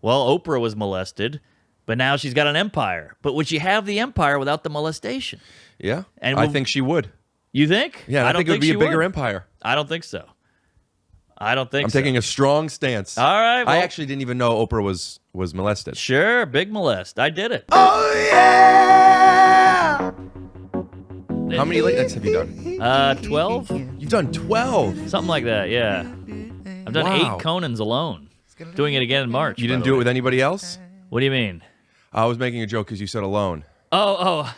Well, Oprah was molested, but now she's got an empire. But would she have the empire without the molestation? Yeah, And I think she would. You think? Yeah, I think it would be a bigger empire. I don't think so. I'm taking a strong stance. All right. Well, I actually didn't even know Oprah was molested. Sure, big molest. I did it. Oh, yeah! How many late nights have you done? 12? You've done 12. Something like that, yeah. I've done Wow. 8 Conans alone. Doing it again in March. You didn't do it with anybody else? What do you mean? I was making a joke because you said alone. Oh,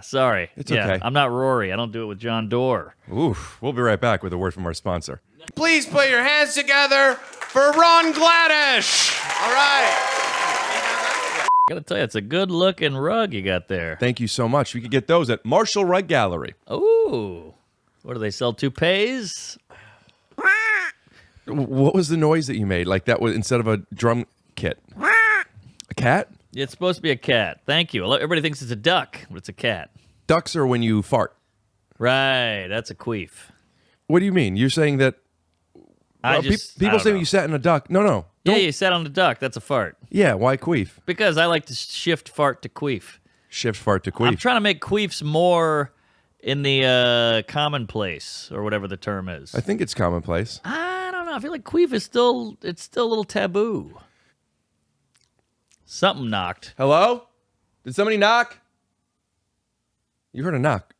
sorry. It's okay. I'm not Rory. I don't do it with John Doerr. Oof. We'll be right back with a word from our sponsor. Please put your hands together for Ron Gladish. All right. Gotta tell you, it's a good-looking rug you got there. Thank you so much. We could get those at Marshall Rug Gallery. Ooh. What do they sell, toupees? What was the noise that you made? Like that was instead of a drum kit? A cat? It's supposed to be a cat. Thank you. Everybody thinks it's a duck, but it's a cat. Ducks are when you fart. Right. That's a queef. What do you mean? You're saying that people say you sat in a duck. No. Yeah, you sat on a duck. That's a fart. Yeah, why queef? Because I like to shift fart to queef. Shift fart to queef. I'm trying to make queefs more in the commonplace, or whatever the term is. I think it's commonplace. I don't know. I feel like queef is still a little taboo. Something knocked. Hello? Did somebody knock? You heard a knock.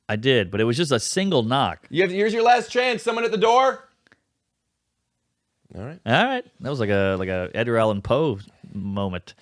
I did, but it was just a single knock. Here's your last chance. Someone at the door. All right. That was like a Edgar Allan Poe moment.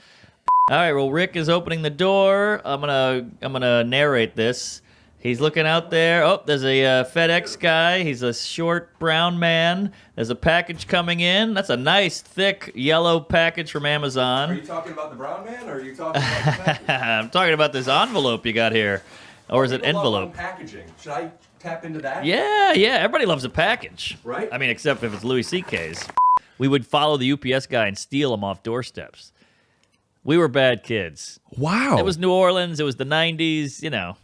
All right. Well, Rick is opening the door. I'm gonna narrate this. He's looking out there. Oh, there's a FedEx guy. He's a short brown man. There's a package coming in. That's a nice, thick, yellow package from Amazon. Are you talking about the brown man, or are you talking about the package? I'm talking about this envelope you got here. Or is it envelope? Packaging. Should I tap into that? Yeah. Everybody loves a package. Right? I mean, except if it's Louis C.K.'s. We would follow the UPS guy and steal them off doorsteps. We were bad kids. Wow. It was New Orleans. It was the 90s, And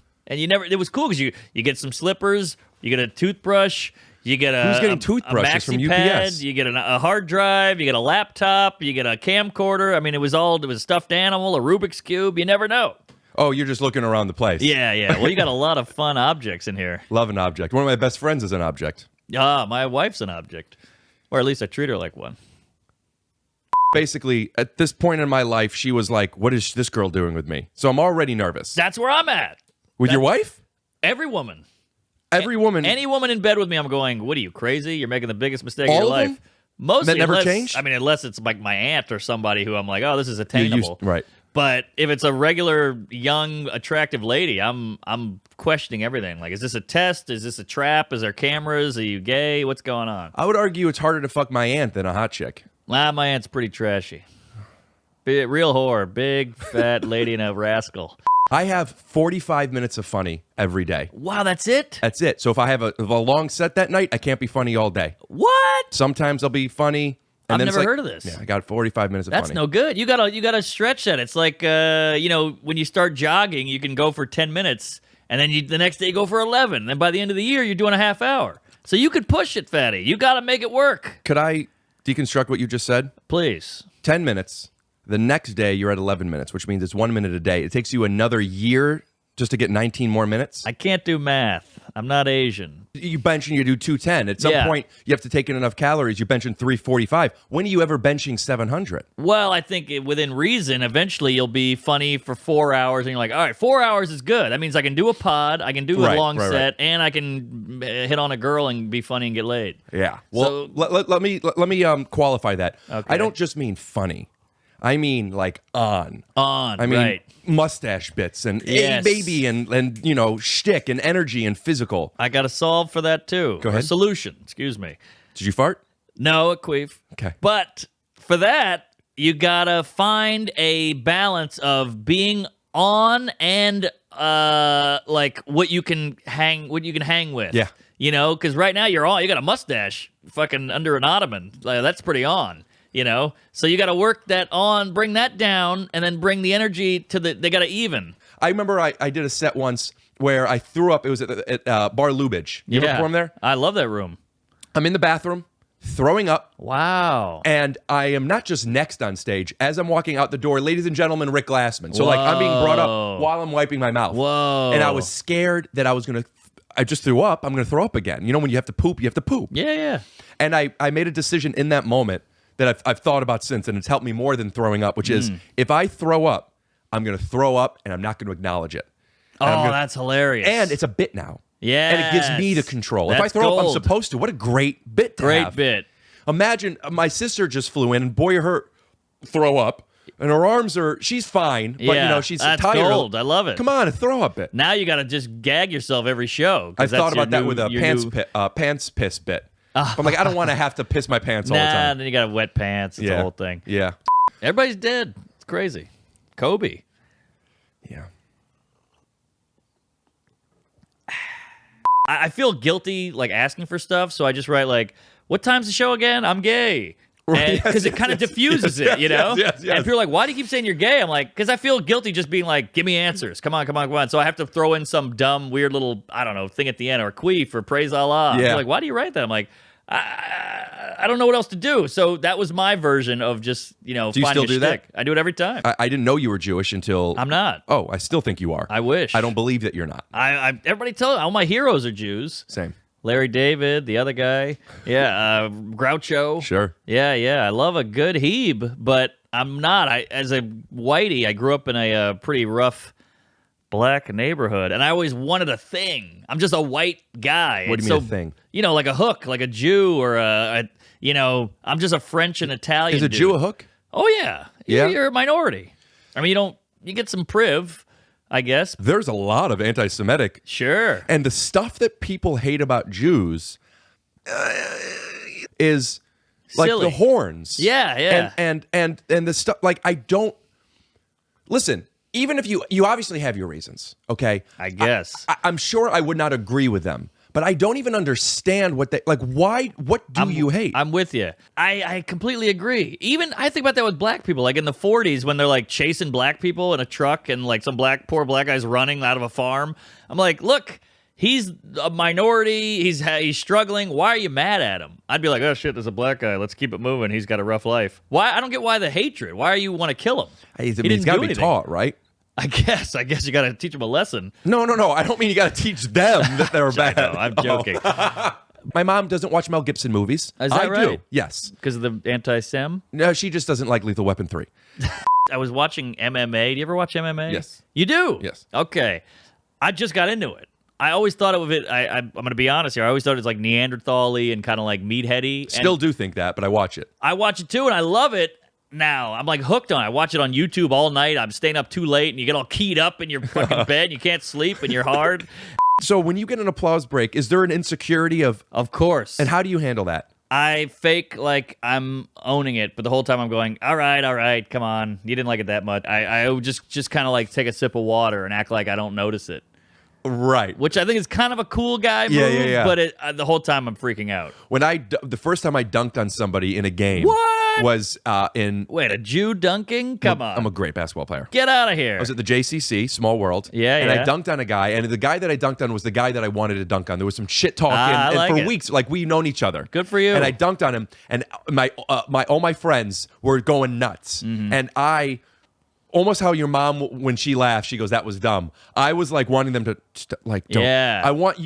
it was cool because you get some slippers, you get a toothbrush, you get Who's getting toothbrushes from UPS? You get a hard drive, you get a laptop, you get a camcorder. I mean, it was a stuffed animal, a Rubik's Cube. You never know. Oh, you're just looking around the place. Yeah. Well, you got a lot of fun objects in here. Love an object. One of my best friends is an object. My wife's an object. Or at least I treat her like one. Basically, at this point in my life, she was like, what is this girl doing with me? So I'm already nervous. That's where I'm at. With your wife? Every woman. Every woman. Any woman in bed with me, I'm going, what are you, crazy? You're making the biggest mistake All of your of life. them? Mostly, That never unless, changed? I mean, unless it's like my aunt or somebody who I'm like, oh, this is attainable. Right. But if it's a regular, young, attractive lady, I'm questioning everything. Like, is this a test? Is this a trap? Is there cameras? Are you gay? What's going on? I would argue it's harder to fuck my aunt than a hot chick. My aunt's pretty trashy. Real whore. Big, fat lady and a rascal. I have 45 minutes of funny every day. Wow, that's it? That's it. So if I have a long set that night, I can't be funny all day. What? Sometimes I'll be funny. I've then never heard of this. Yeah, I got 45 minutes of That's funny. no good. You gotta stretch that. It's like when you start jogging, you can go for 10 minutes, and then the next day you go for 11. Then by the end of the year, you're doing a half hour. So you could push it, fatty. You gotta make it work. Could I deconstruct what you just said? Please. 10 minutes. The next day, you're at 11 minutes, which means it's 1 minute a day. It takes you another year just to get 19 more minutes. I can't do math. I'm not Asian. You bench and you do 210. At some point, you have to take in enough calories. You're benching 345. When are you ever benching 700? Well, I think within reason, eventually you'll be funny for 4 hours, and you're like, all right, 4 hours is good. That means I can do a pod, I can do a long set, and I can hit on a girl and be funny and get laid. Yeah. Well, let me qualify that. Okay. I don't just mean funny. I mean like on. I mean, right. Mustache bits and Yes. hey baby and shtick and energy and physical. I got a solve for that too. Go ahead. A solution, excuse me. Did you fart? No, a queef. Okay. But for that, you gotta find a balance of being on and like what you can hang with. Yeah. Because right now you're on. You got a mustache, fucking under an ottoman. Like, that's pretty on. So you got to work that on, bring that down, and then bring the energy to they got to even. I remember I did a set once where I threw up. It was at Bar Lubitsch. You ever perform there? I love that room. I'm in the bathroom. throwing up, Wow. and I am not just next on stage. As I'm walking out the door, ladies and gentlemen, Rick Glassman. So like I'm being brought up while I'm wiping my mouth. Whoa. And I was scared that I was going to, I just threw up. I'm going to throw up again. You know, when you have to poop, you have to poop. Yeah, yeah. And I made a decision in that moment that I've thought about since, and it's helped me more than throwing up, which is if I throw up, I'm going to throw up and I'm not going to acknowledge it. Oh, that's hilarious. And it's a bit now. Yeah. And it gives me the control. If I That's throw up, I'm gold. supposed to. What a great bit to have. Great bit. Imagine my sister just flew in and boy, her throw up. And her arms are, she's fine, but Yeah, you know, she's that's tired. gold. I love it. Come on, a throw up bit. Now you got to just gag yourself every show. 'cause I've that's thought your about that new- with a your new- pants piss bit. I'm like, I don't want to have to piss my pants all the Nah, time. then you got wet pants. It's Yeah. the whole thing. Yeah. Everybody's dead. It's crazy. Kobe. Yeah. I feel guilty like asking for stuff, so I just write like, "What time's the show again? I'm gay." Because it kind of diffuses it, you know? yes. And people are like, why do you keep saying you're gay? I'm like, because I feel guilty just being like, give me answers. Come on, come on, come on. So I have to throw in some dumb, weird little, I don't know, thing at the end, or queef, or praise Allah. Yeah. They're like, why do you write that? I'm like, I don't know what else to do. So that was my version of just, you know, Do you finding still a do shtick. that? I do it every time. I didn't know you were Jewish until. I'm not. Oh, I still think you are. I wish. I don't believe that you're not. Everybody tells all my heroes are Jews. Same. Larry David, the other guy. Yeah, Groucho. Sure. Yeah, yeah. I love a good Hebe, but I'm not. As a whitey, I grew up in a pretty rough black neighborhood, and I always wanted a thing. I'm just a white guy. What do you mean a thing? You know, like a hook, like a Jew, or you know, I'm just a French and Italian Is a dude. Jew a hook? Oh, yeah. Yeah? You're a minority. I mean, you get some priv, I guess. There's a lot of anti-Semitic. Sure. And the stuff that people hate about Jews is like Silly. the horns. Yeah, yeah. And the stuff, like, I don't listen. Even if you obviously have your reasons, okay? I guess. I'm sure I would not agree with them, but I don't even understand what they like. Why? What do you hate? I'm with you. I completely agree. Even I think about that with black people, like in the 40s when they're like chasing black people in a truck and like some poor black guy's running out of a farm. I'm like, look, he's a minority. He's struggling. Why are you mad at him? I'd be like, oh shit, there's a black guy. Let's keep it moving. He's got a rough life. Why? I don't get why the hatred. Why you want to kill him? He's didn't got to do be anything. taught, right? I guess you got to teach him a lesson. No. I don't mean you got to teach them that they're bad. No, I'm joking. My mom doesn't watch Mel Gibson movies. Is that I right? do. Yes. Because of the anti-Sem? No, she just doesn't like Lethal Weapon 3. I was watching MMA. Do you ever watch MMA? Yes. You do? Yes. Okay. I just got into it. I always thought of it. I'm going to be honest here. I always thought it was like Neanderthal-y and kind of like meatheady. And Still do think that, but I watch it. I watch it too, and I love it. Now I'm like hooked on it. I watch it on YouTube all night. I'm staying up too late, and you get all keyed up in your fucking bed. And you can't sleep, and you're hard. So when you get an applause break, is there an insecurity of, Of course. and how do you handle that? I fake like I'm owning it, but the whole time I'm going, all right, come on. You didn't like it that much. I would just kind of like take a sip of water and act like I don't notice it. Right. Which I think is kind of a cool guy move, Yeah. but the whole time I'm freaking out. When the first time I dunked on somebody in a game What? was in. Wait, a Jew dunking? Come on. I'm a great basketball player. Get out of here. I was at the JCC, small world. Yeah, and I yeah. dunked on a guy, and the guy that I dunked on was the guy that I wanted to dunk on. There was some shit talking, I and like for it. weeks, like we've known each other. Good for you. And I dunked on him, and all my friends were going nuts, Mm-hmm. and I. Almost how your mom, when she laughs, she goes, "That was dumb." I was like wanting them to, like, don't. Yeah. I want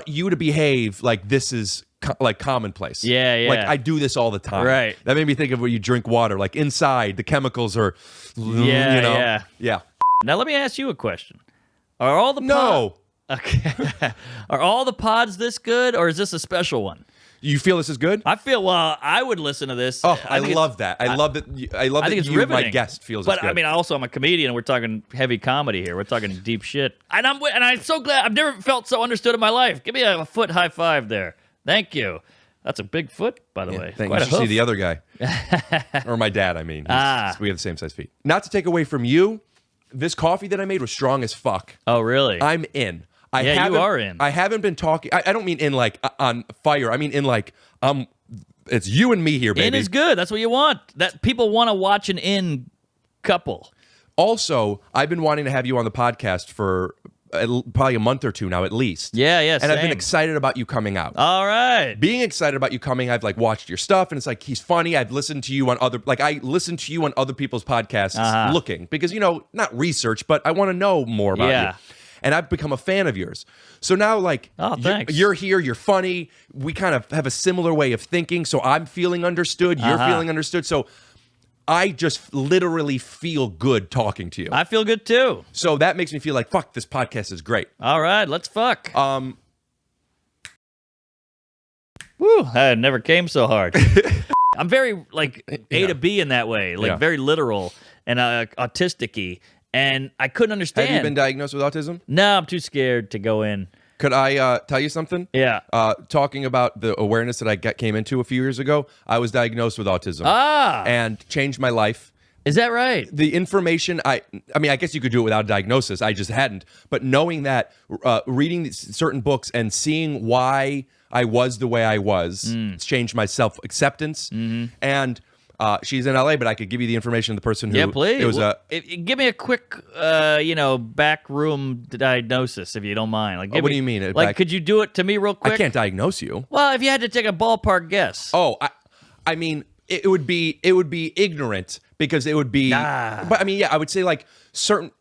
you to behave like this is like commonplace. Yeah. Like I do this all the time. Right. That made me think of when you drink water. Like inside, the chemicals are, Yeah, you know, yeah. yeah. Now let me ask you a question. Are all the No. Okay. Are all the pods this good, or is this a special one? You feel this is good? I feel I would listen to this. Oh, I think love that. I love that. I love I think that it's you, riveting. my guest, feels But it's good. I mean, also I'm a comedian, and we're talking heavy comedy here. We're talking deep shit, and I'm so glad. I've never felt so understood in my life. Give me a foot high five there. Thank you. That's a big foot, by the way. Thank Quite you. a You should see hoof. the other guy, or my dad. I mean, Ah. we have the same size feet. Not to take away from you, this coffee that I made was strong as fuck. Oh, really? I'm in. Yeah, you haven't- are in. I haven't been talking. I don't mean in like on fire. I mean in like it's you and me here, baby. In is good. That's what you want. That people want to watch an in couple. Also, I've been wanting to have you on the podcast for probably a month or two now at least. Yeah, And I've been same. excited about you coming out. All right. Being excited about you coming, I've like watched your stuff, and it's like he's funny. I've listened to you on I listen to you on other people's podcasts, looking because not research, but I want to know more about you. And I've become a fan of yours. So now, like, thanks. you're here, you're funny. We kind of have a similar way of thinking. So I'm feeling understood. You're feeling understood. So I just literally feel good talking to you. I feel good too. So that makes me feel like, fuck, this podcast is great. All right, let's fuck. Woo, I never came so hard. I'm very, like, A to B in that way, like, very literal and autistic-y, and I couldn't understand. Have you been diagnosed with autism? No, I'm too scared to go in. Could I tell you something? Yeah. Talking about the awareness that I came into a few years ago, I was diagnosed with autism. And changed my life. Is that right? The information, I mean, I guess you could do it without a diagnosis. I just hadn't. But knowing that, reading certain books and seeing why I was the way I was, it's changed my self-acceptance. And she's in LA, but I could give you the information of the person who. Yeah, please. It was give me a quick, back room diagnosis, if you don't mind. Like, what do you mean? Like, could you do it to me real quick? I can't diagnose you. Well, if you had to take a ballpark guess. Oh, I mean, it would be ignorant because it would be. But I mean, yeah, I would say like certain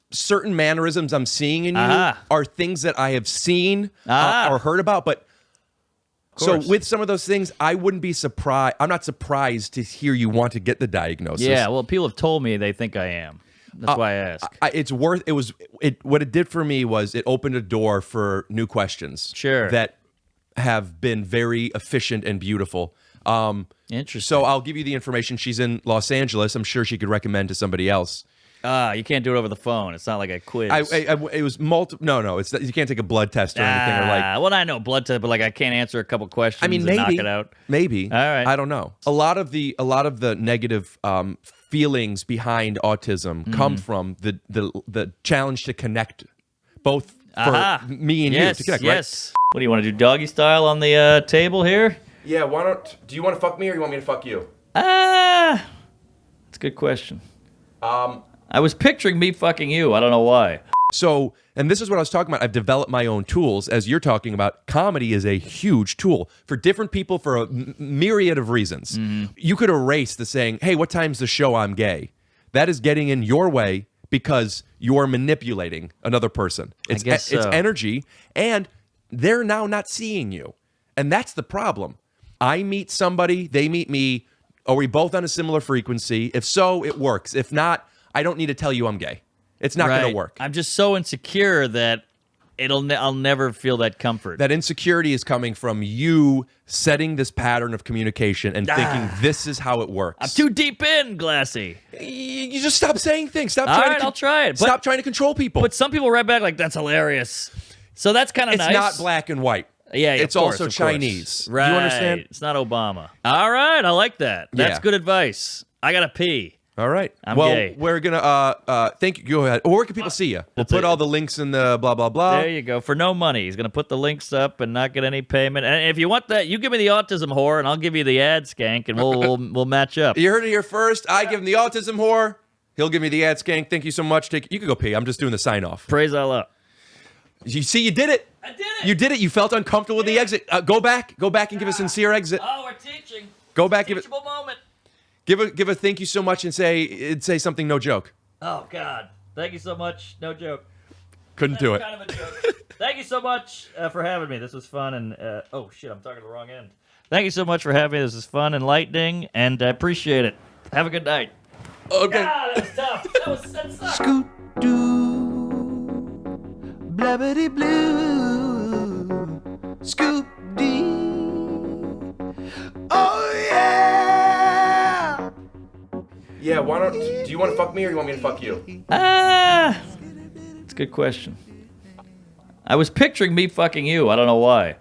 mannerisms I'm seeing in you are things that I have seen or heard about, but. So with some of those things, I wouldn't be surprised. I'm not surprised to hear you want to get the diagnosis. Yeah, well, people have told me they think I am. That's why I ask. What it did for me was it opened a door for new questions. Sure. That have been very efficient and beautiful. Interesting. So I'll give you the information. She's in Los Angeles. I'm sure she could recommend to somebody else. You can't do it over the phone. It's not like a quiz. It was multiple. No. It's you can't take a blood test or anything or like. Well, I know blood test, but like I can't answer a couple questions. I mean, and maybe knock it out. Maybe. All right. I don't know. A lot of the negative feelings behind autism come from the challenge to connect, both for me and you to connect. Yes. Right? What do you want to do? Doggy style on the table here? Yeah. Why don't? Do you want to fuck me or you want me to fuck you? That's a good question. I was picturing me fucking you. I don't know why. So, and this is what I was talking about. I've developed my own tools. As you're talking about, comedy is a huge tool for different people for a myriad of reasons. You could erase the saying, hey, what time's the show? I'm gay. That is getting in your way because you're manipulating another person. It's energy, and they're now not seeing you. And that's the problem. I meet somebody, they meet me. Are we both on a similar frequency? If so, it works. If not, I don't need to tell you I'm gay. It's not going to work. I'm just so insecure that I'll never feel that comfort. That insecurity is coming from you setting this pattern of communication and thinking this is how it works. I'm too deep in, Glassy. You just stop saying things. Stop All trying right, to I'll try it. Stop trying to control people. But some people write back like, that's hilarious. So that's kind of nice. It's not black and white. Yeah, it's of course, also Chinese. Right. You understand? It's not Obama. All right, I like that. That's good advice. I got to pee. All right. I'm gay. We're gonna thank you. Go ahead. Or where can people see you? We'll put all the links in the blah blah blah. There you go. For no money, he's gonna put the links up and not get any payment. And if you want that, you give me the autism whore, and I'll give you the ad skank, and we'll match up. You heard it here first. I give him the autism whore. He'll give me the ad skank. Thank you so much. You can go pee. I'm just doing the sign off. Praise Allah. You see, you did it. I did it. You did it. You felt uncomfortable with the exit. Go back and give a sincere exit. Oh, we're teaching. Go back. Teachable moment. Give a thank you so much and say something, no joke. Oh God, thank you so much. No joke. Couldn't do it. Kind of a joke. Thank you so much for having me. This was fun and oh shit, I'm talking to the wrong end. Thank you so much for having me. This was fun, enlightening, and I appreciate it. Have a good night. Okay. God, that was tough. That sucked. Scoot doo, blabbity blue, scoop dee. Oh yeah. Yeah. Do you want to fuck me or you want me to fuck you? It's a good question. I was picturing me fucking you. I don't know why.